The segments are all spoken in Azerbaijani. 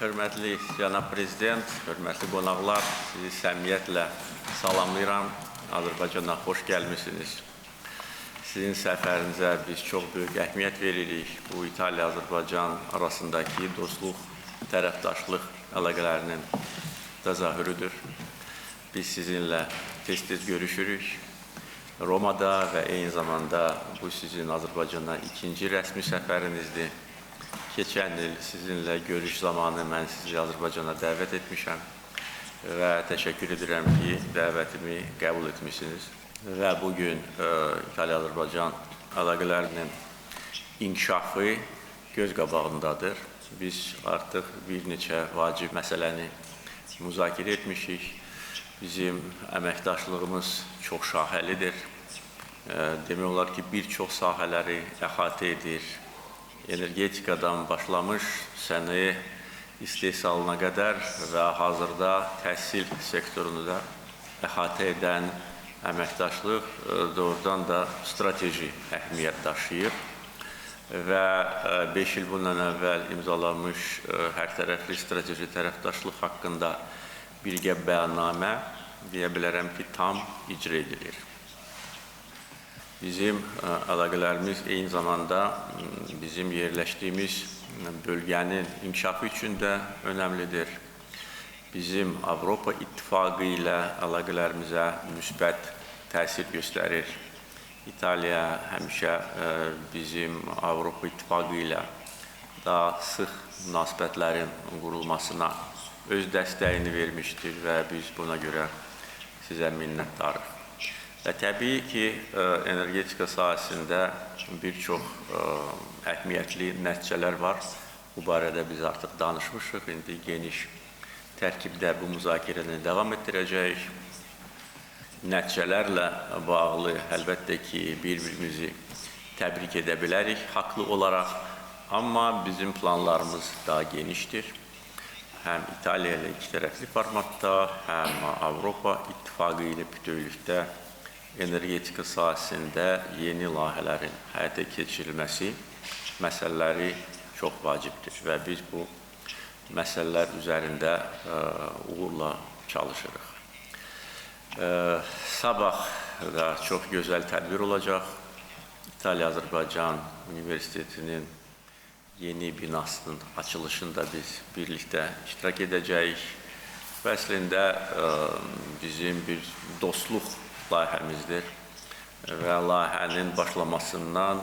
Hörmətli cənab prezident, hörmətli qonaqlar, sizi səmimiyyətlə salamlayıram. Azərbaycana xoş gəlmişsiniz. Sizin səfərinizə biz çox böyük əhəmiyyət veririk. Bu İtaliya-Azərbaycan arasındakı dostluq, tərəfdaşlıq əlaqələrinin təzahürüdür. Biz sizinlə tez-tez görüşürük. Romada və eyni zamanda bu sizin Azərbaycana ikinci rəsmi səfərinizdir. Keçən il sizinlə görüş zamanı mən sizi Azərbaycana dəvət etmişəm və təşəkkür edirəm ki, dəvətimi qəbul etmişsiniz. Və bugün İtaliya-Azərbaycan əlaqələrinin inkişafı göz qabağındadır. Biz artıq bir neçə vacib məsələni müzakirə etmişik. Bizim əməkdaşlığımız çox şaxəlidir. Demək olar ki, bir çox sahələri əhatə edir. Energetikadan başlamış sənaye istehsalına qədər və hazırda təhsil sektorunu da əhatə edən əməkdaşlıq doğrudan da strateji əhəmiyyət daşıyır və 5 il bundan əvvəl imzalanmış hərtərəfli strateji tərəfdaşlıq haqqında birgə bəyannamə deyə bilərəm ki, tam icra edilir. Bizim əlaqələrimiz eyni zamanda bizim yerləşdiyimiz bölgənin inkişafı üçün də önəmlidir. Bizim Avropa İttifaqı ilə əlaqələrimizə müsbət təsir göstərir. İtaliya həmişə bizim Avropa İttifaqı ilə daha sıx münasibətlərin qurulmasına öz dəstəyini vermişdir və biz buna görə sizə minnətdarıq. Və təbii ki, energetika sahəsində bir çox əhəmiyyətli nəticələr var. Bu barədə biz artıq danışmışıq. İndi geniş tərkibdə bu müzakirəni davam etdirəcəyik. Nəticələrlə bağlı əlbəttə ki, bir-birimizi təbrik edə bilərik haqlı olaraq. Amma bizim planlarımız daha genişdir. Həm İtaliya ilə iki tərəfli formatda, həm Avropa İttifaqı ilə bütövlükdə energetika sahəsində yeni layihələrin həyata keçirilməsi məsələləri çox vacibdir və biz bu məsələlər üzərində uğurla çalışırıq. Sabah da çox gözəl tədbir olacaq. İtaliya-Azərbaycan Universitetinin yeni binasının açılışında biz birlikdə iştirak edəcəyik. Və əslində bizim bir dostluq layihəmizdir və layihənin başlamasından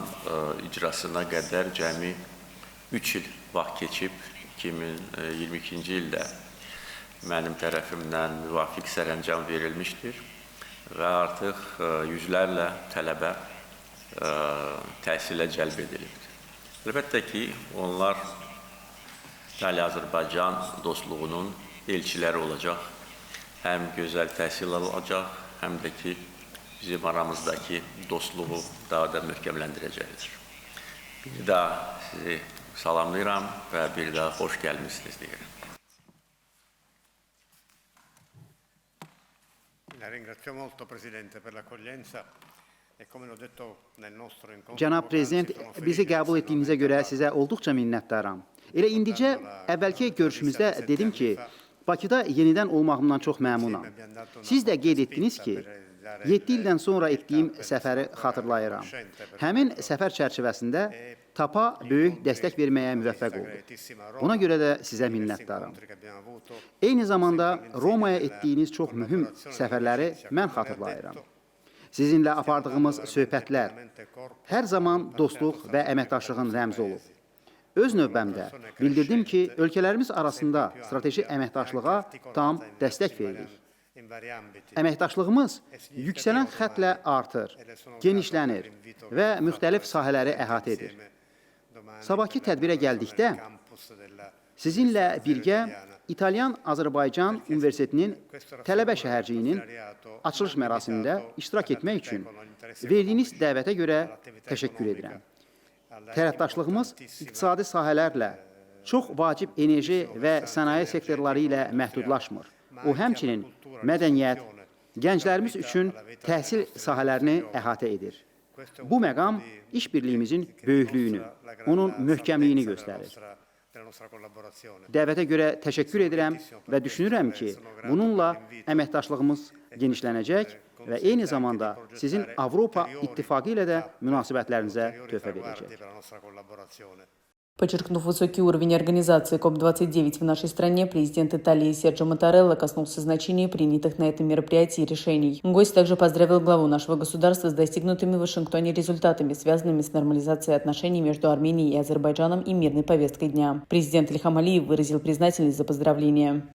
icrasına qədər cəmi 3 il vaxt keçib. 2022-ci ildə mənim tərəfimdən müvafiq sərəncam verilmişdir və artıq yüzlərlə tələbə təhsilə cəlb edilibdir. Əlbəttə ki, onlar İtaliya-Azərbaycan dostluğunun elçiləri olacaq. Həm gözəl təhsil alacaq, həm də ki, bizim aramızdakı dostluğu daha da möhkəmləndirəcəkdir. Bir daha sizi salamlayıram və bir daha xoş gəlmişsiniz deyirəm. Cənab Prezident, bizi qəbul etdiyinizə görə sizə olduqca minnətdaram. Elə indicə əvvəlki görüşümüzdə dedim ki, Bakıda yenidən olmağımdan çox məmnunam. Siz də qeyd etdiniz ki, 7 ildən sonra etdiyim səfəri xatırlayıram. Həmin səfər çərçivəsində TAP-a böyük dəstək verməyə müvəffəq olduq. Buna görə də sizə minnətdaram. Eyni zamanda Romaya etdiyiniz çox mühüm səfərləri mən xatırlayıram. Sizinlə apardığımız söhbətlər hər zaman dostluq və əməkdaşlığın rəmzi olub. Öz növbəmdə bildirdim ki, ölkələrimiz arasında strateji əməkdaşlığa tam dəstək veririk. Əməkdaşlığımız yüksələn xətlə artır, genişlənir və müxtəlif sahələri əhatə edir. Sabahki tədbirə gəldikdə, sizinlə birgə İtalyan-Azərbaycan Universitetinin tələbə şəhərciyinin açılış mərasimində iştirak etmək üçün verdiyiniz dəvətə görə təşəkkür edirəm. Tərəfdaşlığımız iqtisadi sahələrlə, çox vacib enerji və sənaye sektorları ilə məhdudlaşmır. O, həmçinin mədəniyyət, gənclərimiz üçün təhsil sahələrini əhatə edir. Bu məqam işbirliyimizin böyüklüyünü, onun möhkəmliyini göstərir. Dəvətə görə təşəkkür edirəm və düşünürəm ki, bununla əməkdaşlığımız genişlənəcək və eyni zamanda sizin Avropa İttifaqı ilə də münasibətlərinizə töhfə verəcək. Подчеркнув высокий уровень организации КОП-29 в нашей стране, президент Италии Серджио Маттарелла коснулся значения принятых на этом мероприятии решений. Гость также поздравил главу нашего государства с достигнутыми в Вашингтоне результатами, связанными с нормализацией отношений между Арменией и Азербайджаном и мирной повесткой дня. Президент Ильхам Алиев выразил признательность за поздравления.